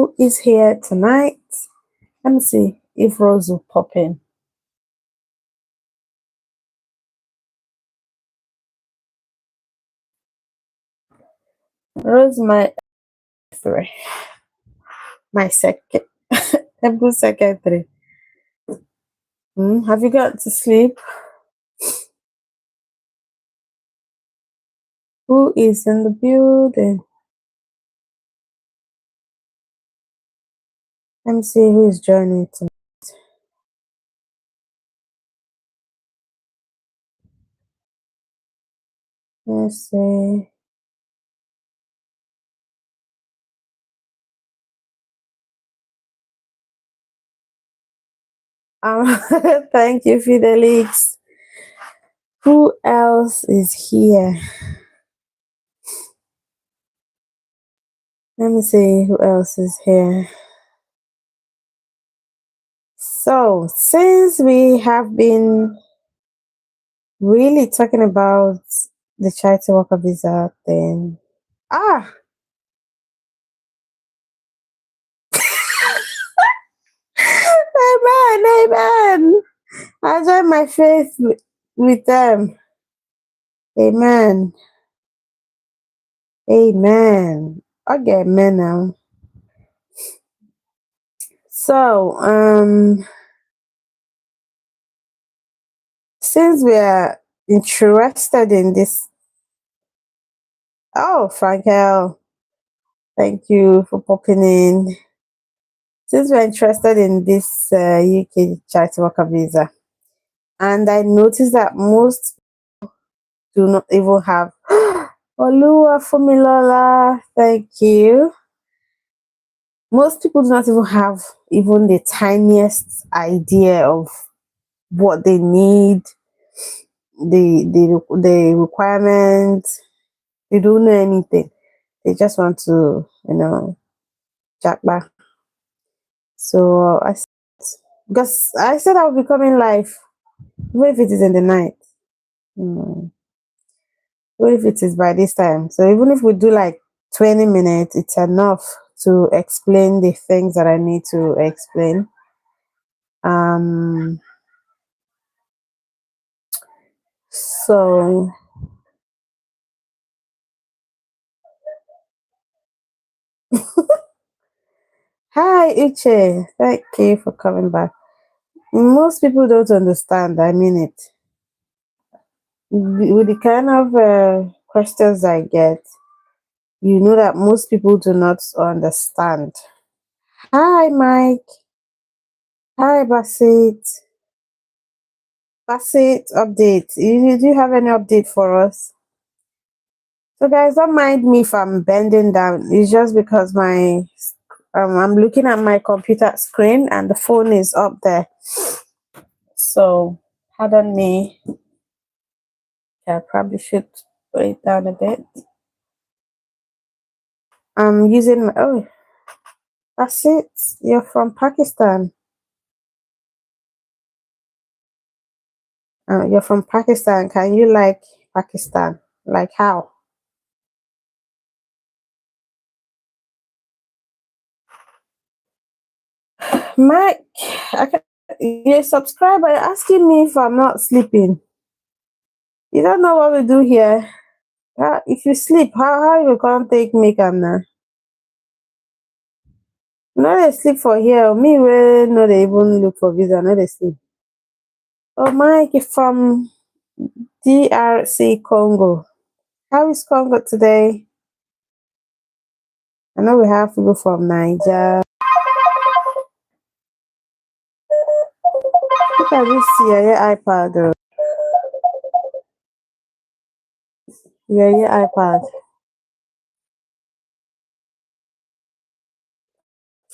Who is here tonight? Let me see if Rose will pop in. Rose, my second, temple secretary. Have you got to sleep? Who is in the building? Let me see who is joining tonight. Let's see. Thank you, Fidelix. Who else is here? Let me see who else is here. So, since we have been really talking about the child worker visa thing, amen, amen. I join my faith with them. Amen. Amen. Okay, amen now. So, since we are interested in this, Frankel, thank you for popping in. Since we're interested in this UK child worker visa, and I noticed that most do not even have Olua Fumilola, thank you. Most people do not even have even the tiniest idea of what they need, the requirements. They don't know anything. They just want to, jack back. So because I said I'll be coming live, even if it is in the night. Even if it is by this time. So even if we do like 20 minutes, it's enough to explain the things that I need to explain. So hi Uche, thank you for coming back. Most people don't understand, I mean it. With the kind of questions I get, you know that most people do not understand. Hi Mike. Hi Basit. Basit, update. Do you have any update for us? So guys, don't mind me if I'm bending down. It's just because I'm looking at my computer screen and the phone is up there. So pardon me. I probably should put it down a bit. I'm using that's it. You're from Pakistan. You're from Pakistan. Can you like Pakistan? Like how? Mike, you're a subscriber asking me if I'm not sleeping. You don't know what we do here. If you sleep, how you can't take makeup now? No, they sleep for here. Me, where no, they even look for visa. No, they sleep. Oh, Mike, you're from DRC Congo. How is Congo today? I know we have people from Niger. Look at this your iPad. Your iPad.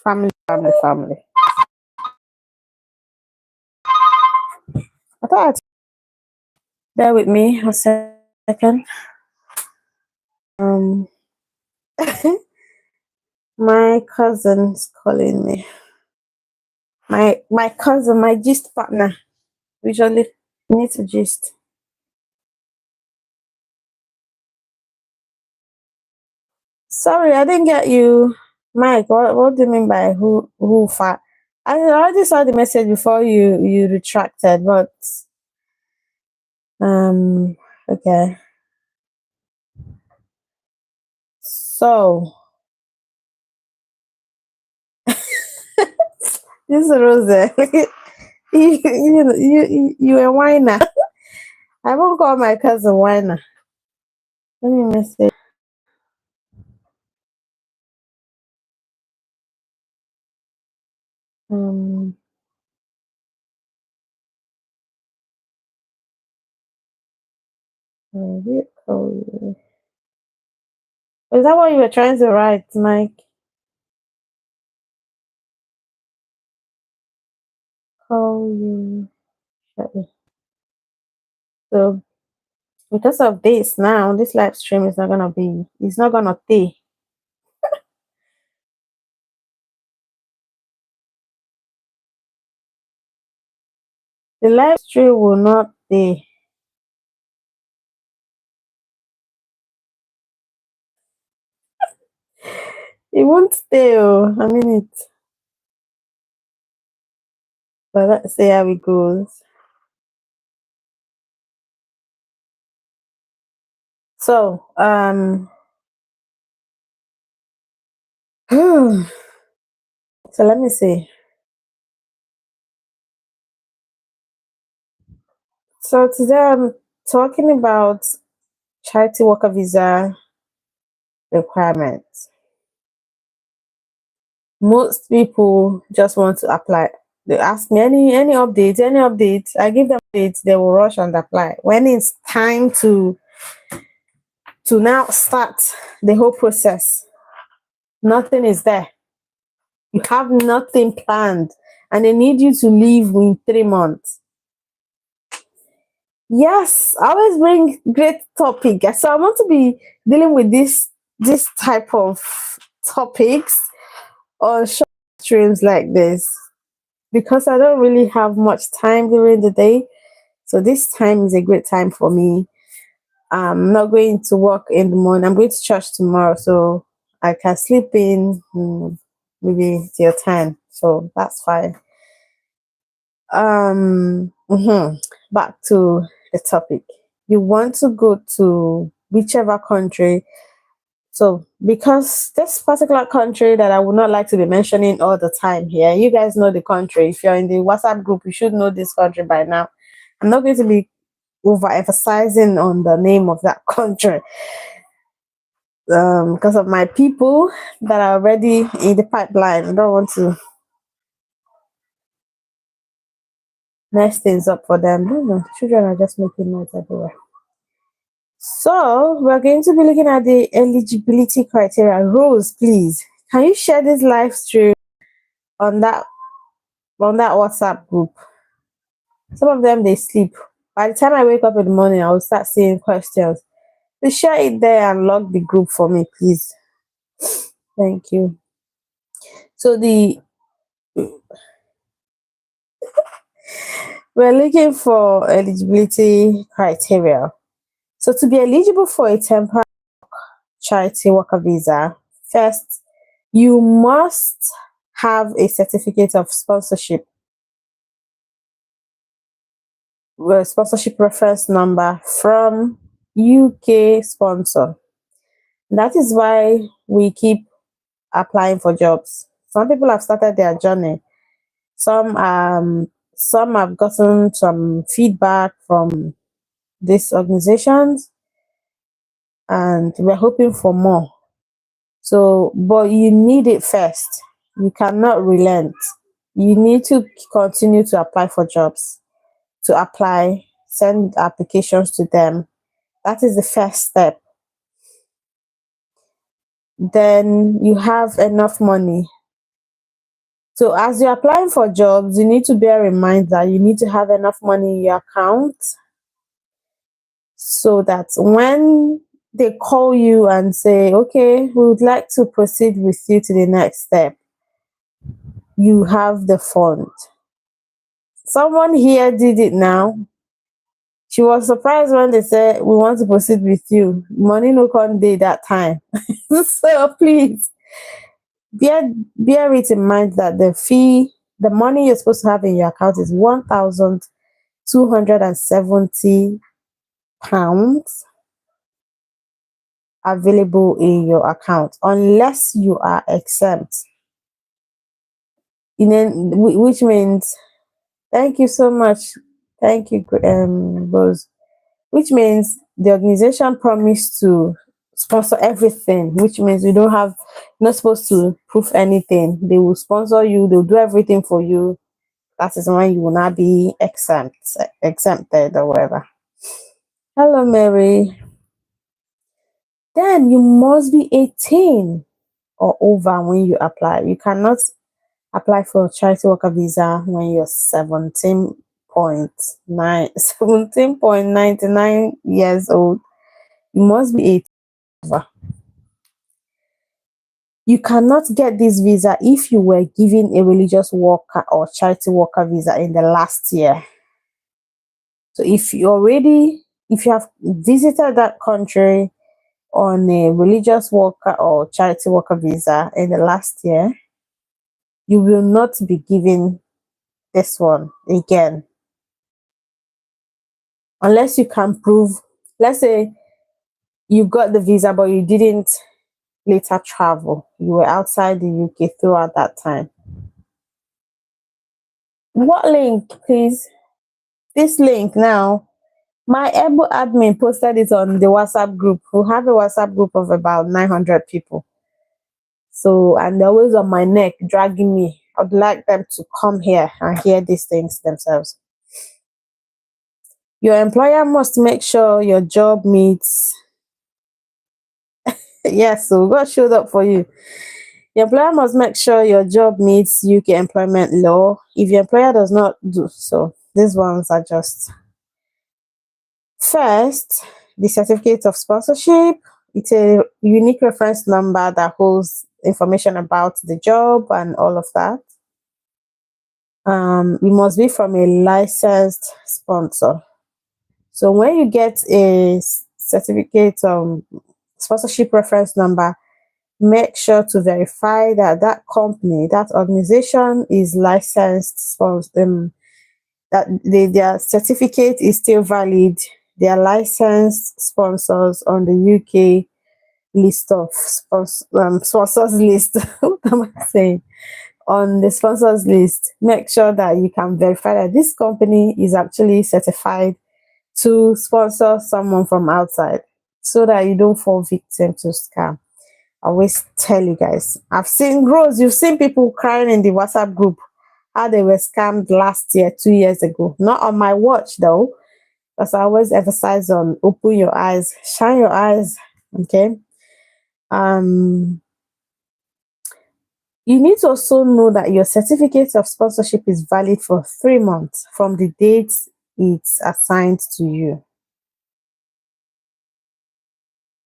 Family, family, family. I thought bear with me a second. My cousin's calling me. My cousin, my gist partner. Usually need to gist. Sorry, I didn't get you. Mike, what do you mean by who far? I already saw the message before you retracted, but um okay. So this is Rose. You a whiner. I won't call my cousin whiner. Let me message. Um, call you. Is that what you were trying to write, Mike? Call you. Shortly. So because of this now, this live stream is not gonna be. It's not gonna stay. The live stream will not stay. It won't stay. Oh, I mean it. But let's see how it goes. So so let me see. So today I'm talking about charity worker visa requirements. Most people just want to apply. They ask me any updates. I give them updates, they will rush and apply. When it's time to now start the whole process, nothing is there. You have nothing planned and they need you to leave in 3 months. Yes, I always bring great topic. So I want to be dealing with this type of topics on short streams like this because I don't really have much time during the day. So this time is a great time for me. I'm not going to work in the morning. I'm going to church tomorrow, so I can sleep in maybe till 10. So that's fine. Back to the topic. You want to go to whichever country. So, because this particular country that I would not like to be mentioning all the time here, you guys know the country. If you're in the WhatsApp group, you should know this country by now. I'm not going to be overemphasizing on the name of that country because of my people that are already in the pipeline. I don't want to mess things up for them. No, no, children are just making noise everywhere. So we're going to be looking at the eligibility criteria. Rose, please, can you share this live stream on that WhatsApp group? Some of them they sleep. By the time I wake up in the morning, I will start seeing questions. Please share it there and log the group for me, please. Thank you. So we're looking for eligibility criteria. So to be eligible for a temporary charity worker visa, first you must have a certificate of sponsorship, sponsorship reference number from UK sponsor. That is why we keep applying for jobs. Some people have started their journey. Some have gotten some feedback from these organizations, and we're hoping for more. So, but you need it first. You cannot relent. You need to continue to apply for jobs, to apply, send applications to them. That is the first step. Then you have enough money. So as you're applying for jobs, you need to bear in mind that you need to have enough money in your account so that when they call you and say, okay, we would like to proceed with you to the next step, you have the fund. Someone here did it now. She was surprised when they said, we want to proceed with you. Money no come day that time. So please, bear it in mind that the money you're supposed to have in your account is 1,270 pounds available in your account, unless you are exempt. Which means, thank you so much. Thank you, Rose. Which means the organization promised to sponsor everything, which means you don't have, not supposed to prove anything. They will sponsor you, they'll do everything for you. That is when you will not be exempted or whatever. Hello, Mary. Then you must be 18 or over when you apply. You cannot apply for a charity worker visa when you're 17.99 years old. You must be 18 over. You cannot get this visa if you were given a religious worker or charity worker visa in the last year. So if you have visited that country on a religious worker or charity worker visa in the last year, you will not be given this one again. Unless you can prove, let's say you got the visa but you didn't later travel. You were outside the UK throughout that time. What link, please? This link now. My Ebo admin posted it on the WhatsApp group. We have a WhatsApp group of about 900 people. So, and they're always on my neck, dragging me. I'd like them to come here and hear these things themselves. Your employer must make sure your job meets. Yes, so God showed up for you. Your employer must make sure your job meets UK employment law. If your employer does not do so, these ones are just first, the certificate of sponsorship. It's a unique reference number that holds information about the job and all of that. It must be from a licensed sponsor. So when you get a certificate sponsorship reference number, make sure to verify that that company, that organization is licensed, that their certificate is still valid. They are licensed sponsors on the UK list of sponsors list. What am I saying? On the sponsors list, make sure that you can verify that this company is actually certified to sponsor someone from outside, so that you don't fall victim to scam. I always tell you guys, I've seen Rose, you've seen people crying in the WhatsApp group how they were scammed last year, 2 years ago. Not on my watch though, because I always emphasize on open your eyes, shine your eyes. Okay. Um, you need to also know that your certificate of sponsorship is valid for 3 months from the date it's assigned to you.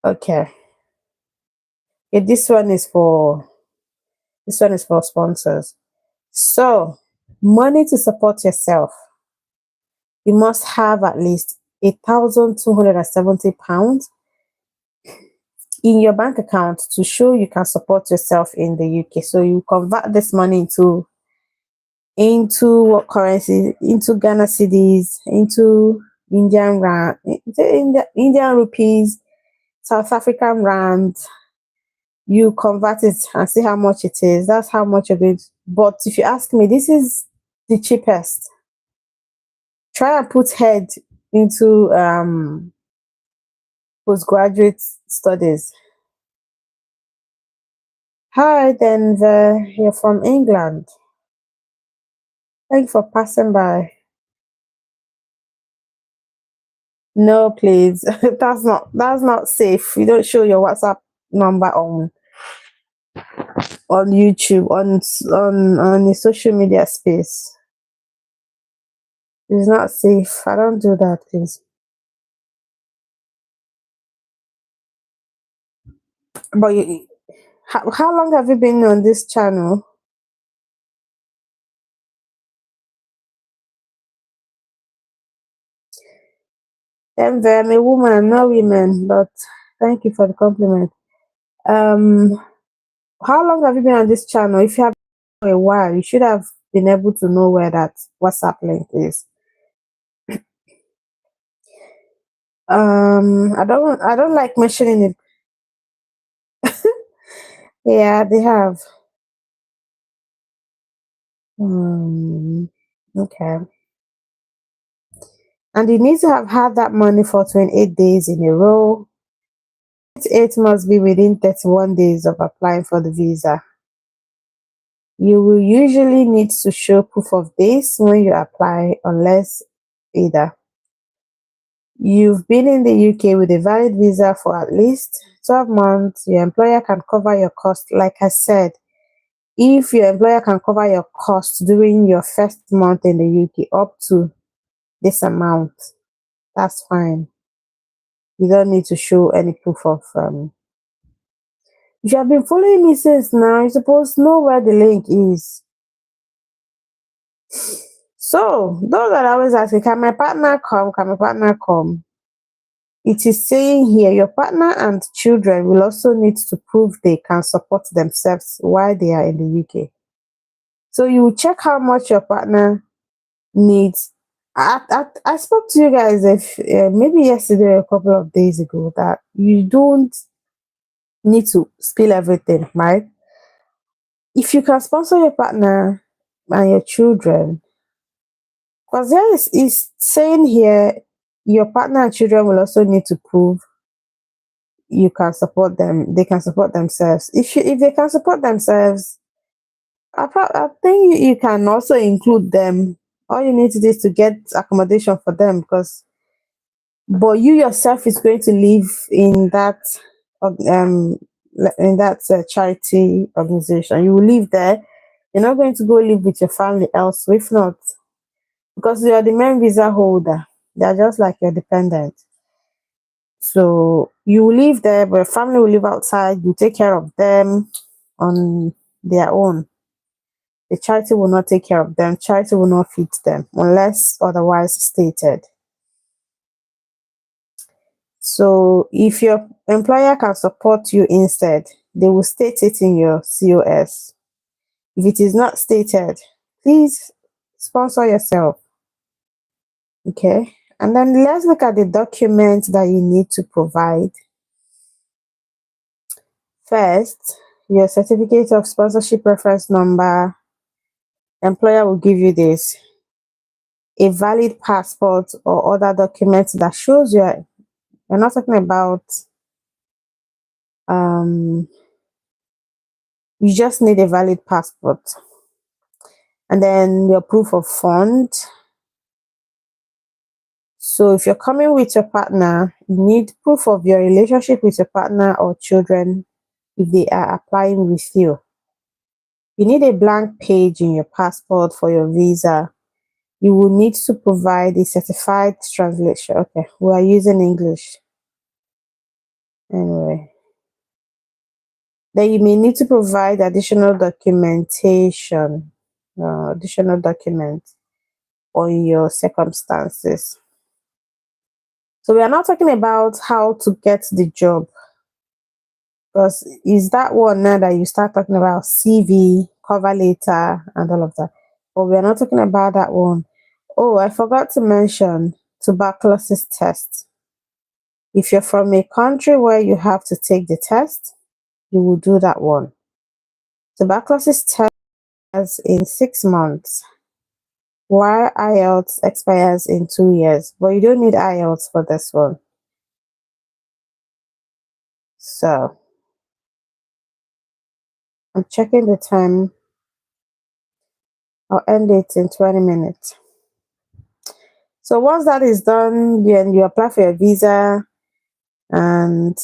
Okay. Okay, this one is for sponsors. So, money to support yourself. You must have at least £1,270 in your bank account to show you can support yourself in the UK. So you convert this money into what currency? Into Ghana cedis, into Indian rand, into Indian rupees, South African rand. You convert it and see how much it is. That's how much of it. But if you ask me, this is the cheapest. Try and put head into postgraduate studies. Hi, Denver. You're from England. Thank you for passing by. No, please. That's not safe. You don't show your WhatsApp number on YouTube, on the social media space. It's not safe. I don't do that, please. But how long have you been on this channel? Denver, I'm a woman, not women, but thank you for the compliment. Um, How long have you been on this channel? If you have been for a while, you should have been able to know where that WhatsApp link is. I don't like mentioning it. Yeah, they have. Okay. And you need to have had that money for 28 days in a row. It must be within 31 days of applying for the visa. You will usually need to show proof of this when you apply, unless either you've been in the UK with a valid visa for at least 12 months, your employer can cover your cost. Like I said, if your employer can cover your costs during your first month in the UK up to this amount, that's fine. You don't need to show any proof of. If you have been following me since now, you're supposed to know where the link is. So, those that always asking, can my partner come? Can my partner come? It is saying here your partner and children will also need to prove they can support themselves while they are in the UK. So, you will check how much your partner needs. I spoke to you guys if maybe yesterday or a couple of days ago that you don't need to spill everything, right? If you can sponsor your partner and your children, because there is saying here your partner and children will also need to prove you can support them. They can support themselves. If they can support themselves, I think you can also include them. All you need to do is to get accommodation for them, because but you yourself is going to live um in that charity organization. You will live there. You're not going to go live with your family elsewhere. If not, because you're the main visa holder, they're just like your dependent. So you will live there, but your family will live outside. You take care of them on their own. The charity will not take care of them. Charity will not feed them unless otherwise stated. So if your employer can support you instead, they will state it in your COS. If it is not stated, please sponsor yourself. Okay. And then let's look at the documents that you need to provide. First, your certificate of sponsorship reference number. Employer will give you this. A valid passport or other document that shows you're not talking about um you just need a valid passport. And then your proof of fund. So if you're coming with your partner, you need proof of your relationship with your partner or children if they are applying with you. You need a blank page in your passport for your visa. You will need to provide a certified translation. Okay, we are using English. Anyway. Then you may need to provide additional documentation, additional documents on your circumstances. So we are not talking about how to get the job, because is that one now that you start talking about CV, cover letter, and all of that. But we are not talking about that one. Oh, I forgot to mention tuberculosis test. If you're from a country where you have to take the test, you will do that one. Tuberculosis test in 6 months, while IELTS expires in 2 years. But you don't need IELTS for this one. So I'm checking the time. I'll end it in 20 minutes. So once that is done, then you apply for your visa and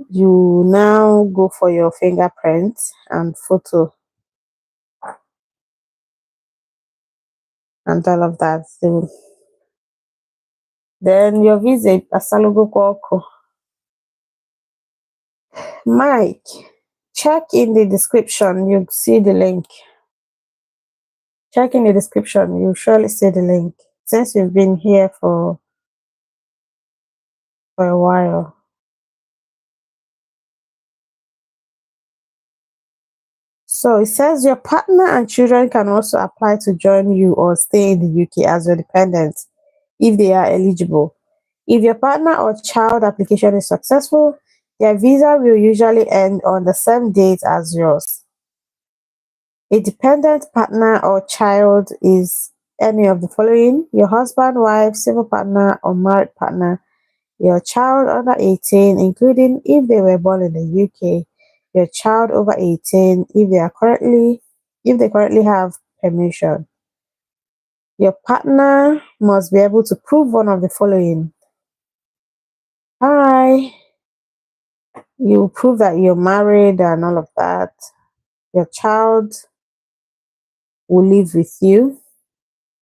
you now go for your fingerprint and photo and all of that. So then your visa asalogo koko. Mike, check in the description. You see the link. Check in the description. You surely see the link. Since you've been here for a while. So it says your partner and children can also apply to join you or stay in the UK as your dependents if they are eligible. If your partner or child application is successful, their visa will usually end on the same date as yours. A dependent partner or child is any of the following: your husband, wife, civil partner, or married partner, your child under 18, including if they were born in the UK, your child over 18 if they currently have permission. Your partner must be able to prove one of the following. Hi, you prove that you're married and all of that. Your child will live with you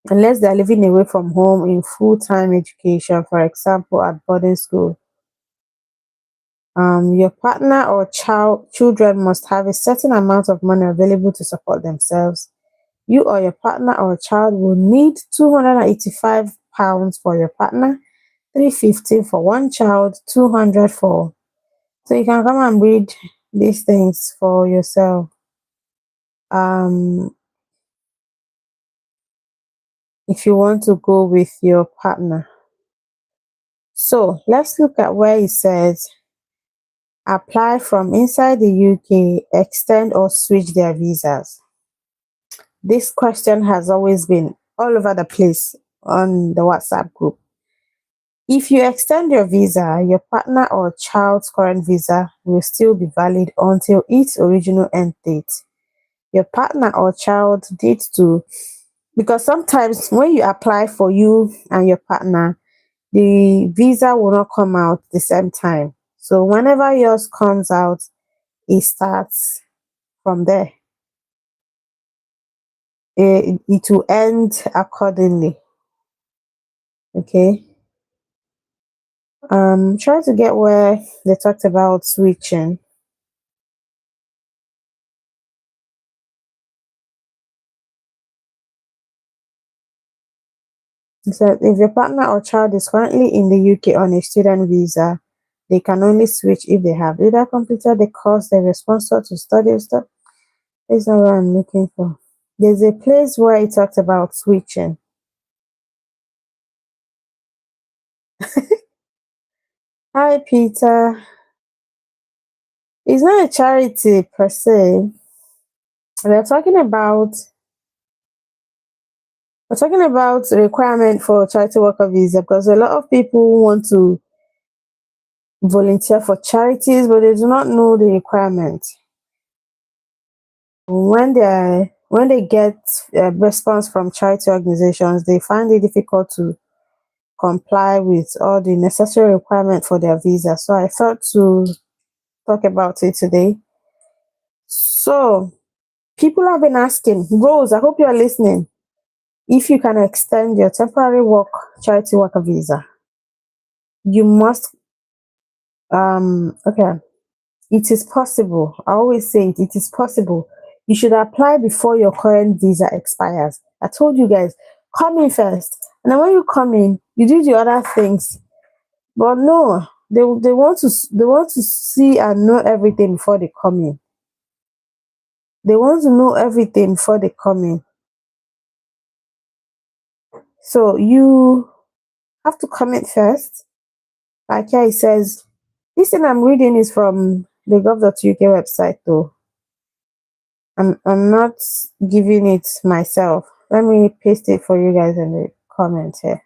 unless they're living away from home in full-time education, for example, at boarding school. Your partner or children must have a certain amount of money available to support themselves. You or your partner or child will need £285 for your partner, 350 for one child, 200 for. So you can come and read these things for yourself. Um, if you want to go with your partner. So let's look at where it says apply from inside the UK, extend or switch their visas. This question has always been all over the place on the WhatsApp group. If you extend your visa, your partner or child's current visa will still be valid until its original end date. Your partner or child needs to, because sometimes when you apply for you and your partner, the visa will not come out the same time. So whenever yours comes out, it starts from there. It will end accordingly. Okay. Try to get where they talked about switching. It said if your partner or child is currently in the UK on a student visa, they can only switch if they have either completed the course they were sponsored to study or stuff. That's not what I'm looking for. There's a place where it talks about switching. Hi, Peter. It's not a charity per se. We're talking about the requirement for charity worker visa because a lot of people want to volunteer for charities, but they do not know the requirement. When they get a response from charity organizations, they find it difficult to comply with all the necessary requirements for their visa. So I thought to talk about it today. So people have been asking, Rose, I hope you are listening, if you can extend your temporary charity worker visa. You must okay. It is possible. I always say it is possible. You should apply before your current visa expires. I told you guys, come in first. And then when you come in, you do the other things. But no, they want to see and know everything before they come in. They want to know everything before they come in. So you have to come in first. Like here it says, this thing I'm reading is from the gov.uk website though. I'm not giving it myself. Let me paste it for you guys in the comments here.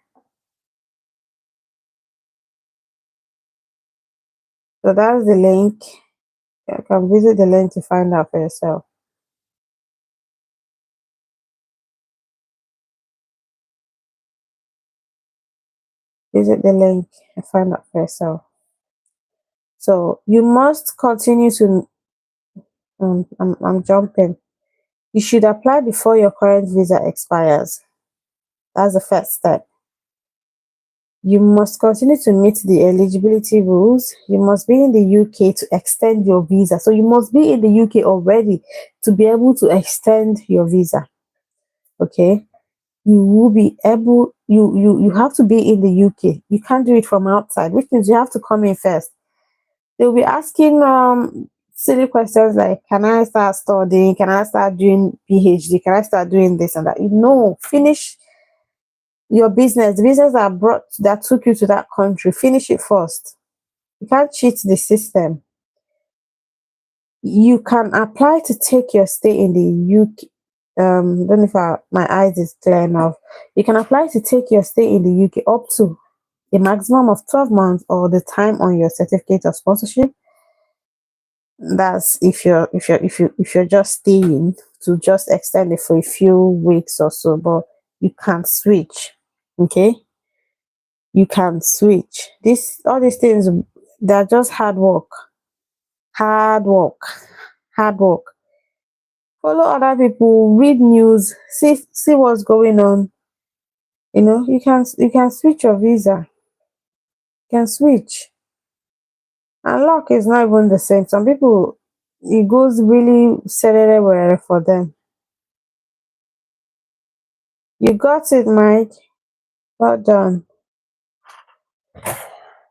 So that's the link. You can visit the link to find out for yourself. Visit the link and find out for yourself. So you must continue to. I'm jumping. You should apply before your current visa expires. That's the first step. You must continue to meet the eligibility rules. You must be in the UK to extend your visa. So you must be in the UK already to be able to extend your visa. Okay? You will be able you have to be in the UK. You can't do it from outside, which means you have to come in first. They'll be asking silly questions like, can I start studying? Can I start doing PhD? Can I start doing this and that? You know, finish your business, the business that took you to that country, finish it first. You can't cheat the system. You can apply to take your stay in the UK. Don't know if my eyes is clear enough. You can apply to take your stay in the UK up to a maximum of 12 months or the time on your certificate of sponsorship. That's if you're just staying, to just extend it for a few weeks or so, but you can't switch. Okay, you can switch. This all these things, they're just hard work, hard work, hard work. Follow other people, read news, see what's going on. You can switch your visa. You can switch. And luck is not even the same. Some people, it goes really everywhere for them. You got it, Mike. Well done.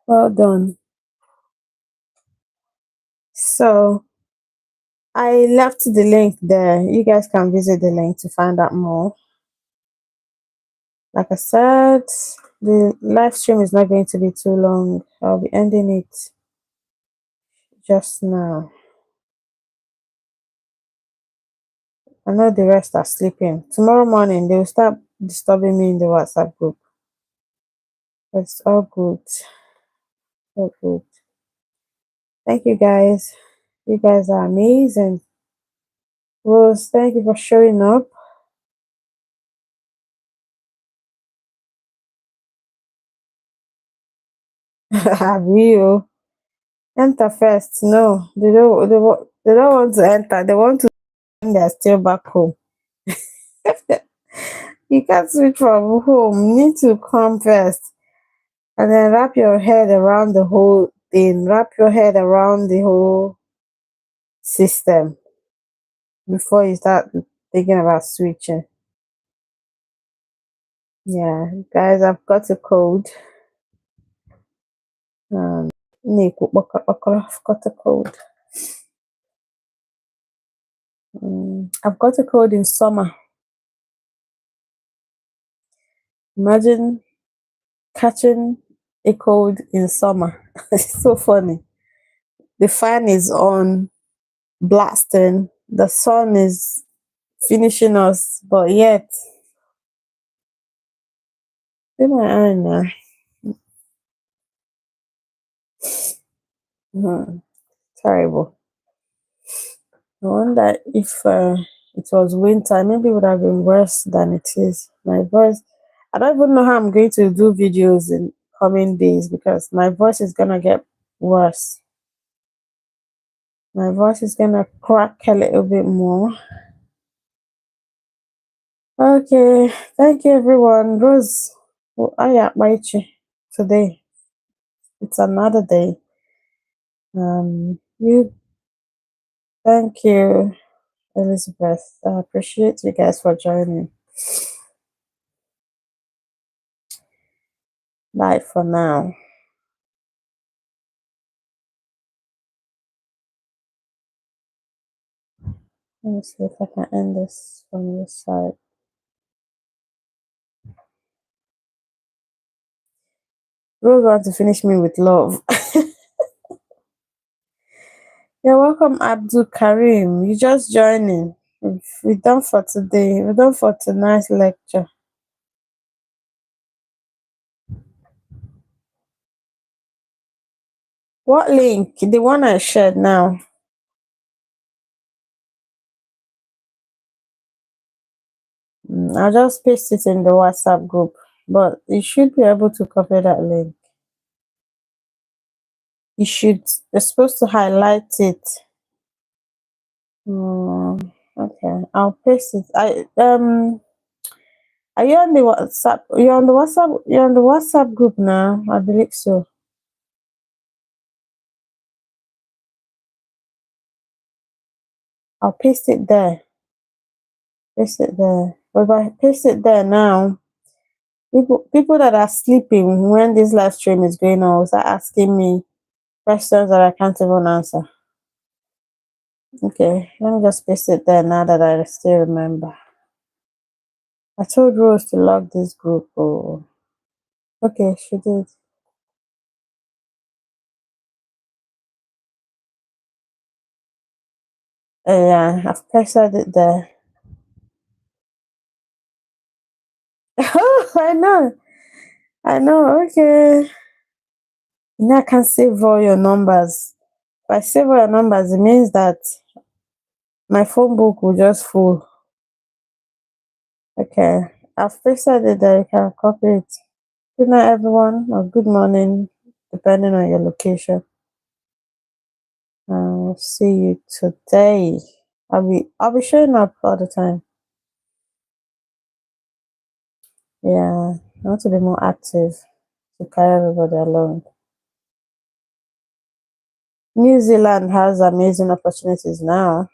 Well done. So I left the link there. You guys can visit the link to find out more. Like I said, the live stream is not going to be too long. I'll be ending it just now. I know the rest are sleeping. Tomorrow morning they will start disturbing me in the WhatsApp group. It's all good. All good. Thank you guys. You guys are amazing. Rose, thank you for showing up. Have you enter first? No, they don't want to enter. They want to when they're still back home. You can't switch from home. You need to come first and then wrap your head around the whole thing. Wrap your head around the whole system before you start thinking about switching. Yeah, guys, I've got a code. Nick, I've got a code. I've got a code in summer. Imagine catching a cold in summer. It's so funny. The fan is on, blasting. The sun is finishing us, but yet, in my eye now. Terrible. I wonder if it was winter, maybe it would have been worse than it is. My voice, I don't even know how I'm going to do videos in coming days because my voice is gonna get worse. My voice is gonna crack a little bit more. Okay, thank you everyone. Rose, I am today. It's another day. You thank you, Elizabeth. I appreciate you guys for joining. Bye for now. Let me see if I can end this from this side. Rose wants to finish me with love. You're welcome, Abdul Karim. You just joining. We're done for today. We're done for tonight's lecture. What link? The one I shared now. I'll just paste it in the WhatsApp group. But you should be able to copy that link. You're supposed to highlight it. Okay, I'll paste it. Are you on the WhatsApp? You're on the WhatsApp. You're on the WhatsApp group now. I believe so. I'll paste it there. Paste it there. But if I paste it there now, people that are sleeping when this live stream is going on will start asking me questions that I can't even answer. Okay, let me just paste it there now that I still remember. I told Rose to log this group. Oh, okay, she did. Yeah, I've pasted it there. Oh, I know. Okay, now I can save all your numbers. If I save all your numbers, it means that my phone book will just full. Okay, I've pasted it there. You can copy it. Good night, everyone, or good morning, depending on your location. I'll see you today. I'll be showing up all the time. Yeah, I want to be more active to carry everybody along. New Zealand has amazing opportunities now,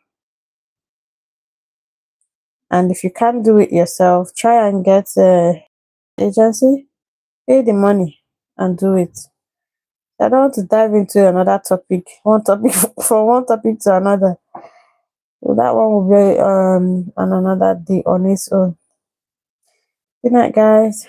and if you can't do it yourself, try and get a agency, pay the money, and do it. I don't want to dive into another topic, one topic from one topic to another. So that one will be on another day on its own. Good night, guys.